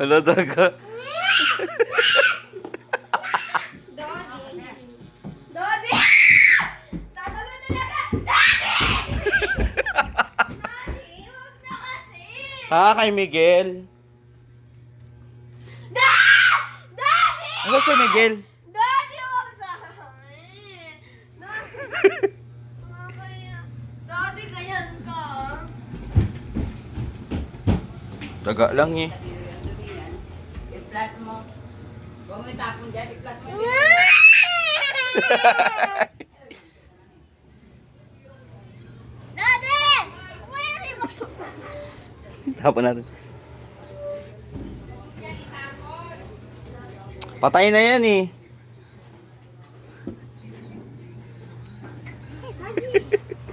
Wala daga. Dodi. Dodi! Tatalo talaga! Dodi! Dodi, huwag na kasi! Ha, kay Miguel. Daddy! Ano si Miguel? Daddy, huwag sa akin! Daddy! Nakakaya. Daddy, ganyan ka. Daga lang eh. I-plus mo. Huwag mo itapon dyan. I-plus mo. Daddy! Where is Tapon natin. Patay na yan eh. Daddy!